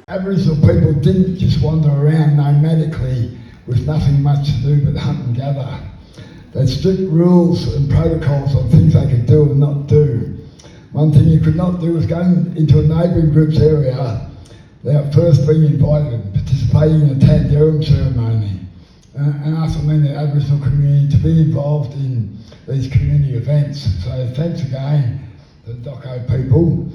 Aboriginal people didn't just wander around nomadically with nothing much to do but hunt and gather. They had strict rules and protocols on things they could do and not do. One thing you could not do was go into a neighbouring group's area without first being invited and participating in a Tanderum ceremony. And also mean the Aboriginal community to be involved in these community events. So thanks again to the Doco people.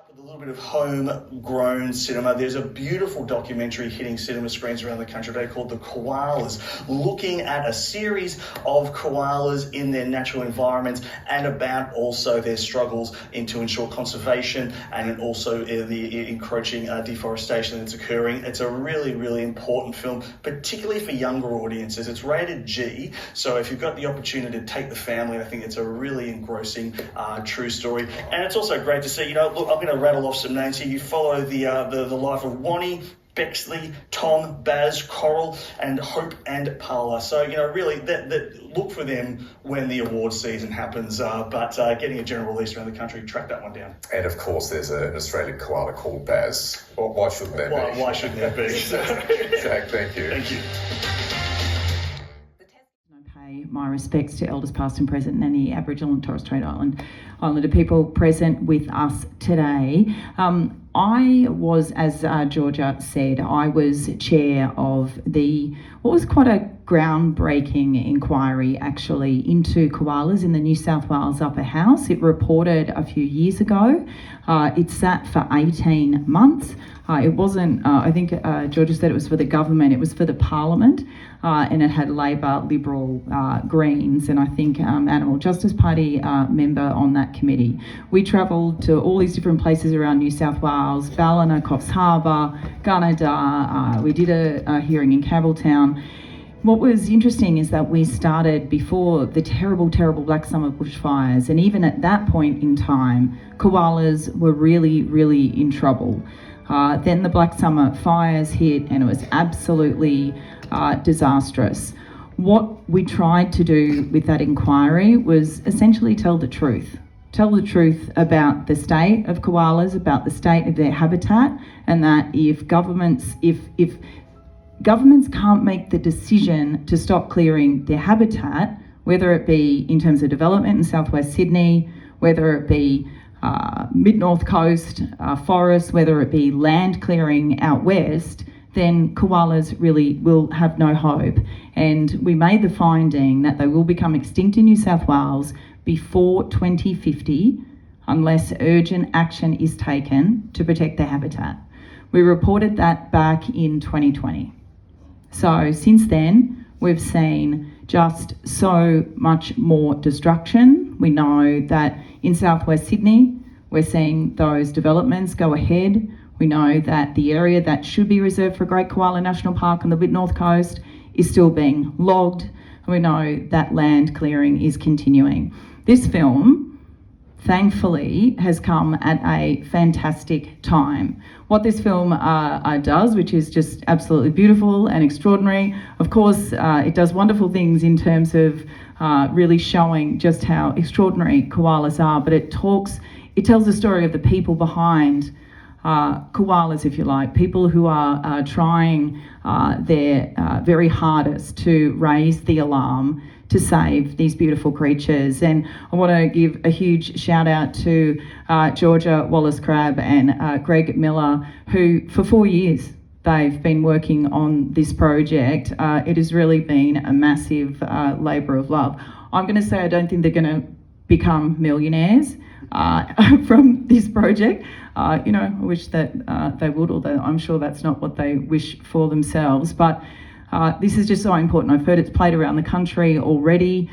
With a little bit of homegrown cinema. There's a beautiful documentary hitting cinema screens around the country today called The Koalas, looking at a series of koalas in their natural environments and about also their struggles to ensure conservation and also the encroaching deforestation that's occurring. It's a really, really important film, particularly for younger audiences. It's rated G, so if you've got the opportunity to take the family, I think it's a really engrossing true story. And it's also great to see, look, I'm going to rattle off some names here. You follow the life of Wani, Bexley, Tom, Baz, Coral, and Hope and Paula. So, really, look for them when the awards season happens. But getting a general release around the country, track that one down. And of course, there's an Australian koala called Baz. Why shouldn't there be? Why shouldn't there be? Zach, thank you. Thank you. I pay my respects to elders past and present and any Aboriginal and Torres Strait Islander people present with us today. I was, as Georgia said, I was chair of what was quite a groundbreaking inquiry actually into koalas in the New South Wales Upper House. It reported a few years ago. It sat for 18 months. It wasn't, I think Georgia said it was for the government, it was for the Parliament, and it had Labor, Liberal, Greens, and I think Animal Justice Party member on that committee. We travelled to all these different places around New South Wales, Ballina, Coffs Harbour, Gunnedah. We did a hearing in Campbelltown. What was interesting is that we started before the terrible, terrible Black Summer bushfires, and even at that point in time, koalas were really, really in trouble. Then the Black Summer fires hit and it was absolutely disastrous. What we tried to do with that inquiry was essentially tell the truth. Tell the truth about the state of koalas, about the state of their habitat, and that if governments can't make the decision to stop clearing their habitat, whether it be in terms of development in southwest Sydney, whether it be mid-north coast forests, whether it be land clearing out west, then koalas really will have no hope. And we made the finding that they will become extinct in New South Wales before 2050 unless urgent action is taken to protect their habitat. We reported that back in 2020. So since then, we've seen just so much more destruction. We know that in southwest Sydney, we're seeing those developments go ahead. We know that the area that should be reserved for Great Koala National Park on the mid-north coast is still being logged. We know that land clearing is continuing. This film, thankfully, has come at a fantastic time. What this film does, which is just absolutely beautiful and extraordinary, of course, it does wonderful things in terms of really showing just how extraordinary koalas are, but it tells the story of the people behind koalas, if you like, people who are trying their very hardest to raise the alarm to save these beautiful creatures. And I want to give a huge shout out to Georgia, Wallace-Crabbe and Greg Miller, who for 4 years they've been working on this project. It has really been a massive labour of love. I'm going to say I don't think they're going to become millionaires from this project. I wish that they would, although I'm sure that's not what they wish for themselves. But this is just so important. I've heard it's played around the country already.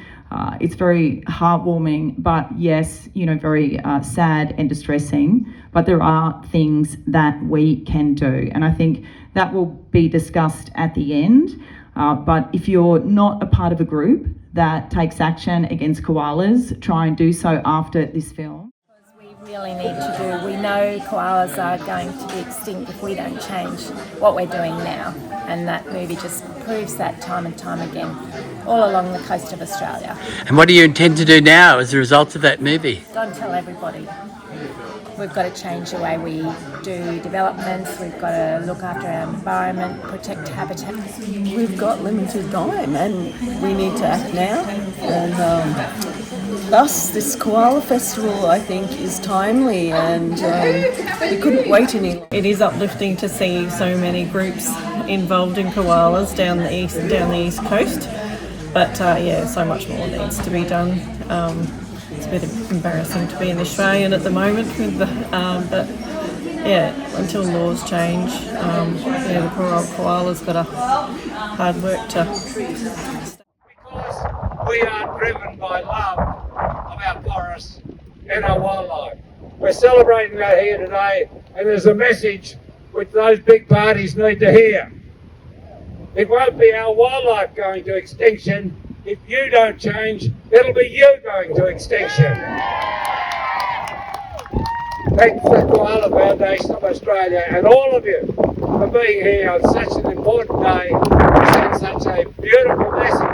It's very heartwarming, but yes, very sad and distressing. But there are things that we can do, and I think that will be discussed at the end. But if you're not a part of a group that takes action against koalas, try and do so after this film. We've Really need to do. We know koalas are going to be extinct if we don't change what we're doing now, and that movie just proves that time and time again all along the coast of Australia. And what do you intend to do now as a result of that movie? Go and tell everybody. We've got to change the way we do developments, we've got to look after our environment, protect habitat. We've got limited time and we need to act now. And thus, this Koala Festival, I think, is timely, and we couldn't wait any longer. It is uplifting to see so many groups involved in koalas down the east coast, but so much more needs to be done. It's a bit embarrassing to be an Australian at the moment with the, but until laws change, the poor old koala's got a hard work to. Because we are driven by love of our forests and our wildlife. We're celebrating that here today, and there's a message which those big parties need to hear. It won't be our wildlife going to extinction. If you don't change, it'll be you going to extinction. Thanks to the Koala Foundation of Australia and all of you for being here on such an important day and send such a beautiful message.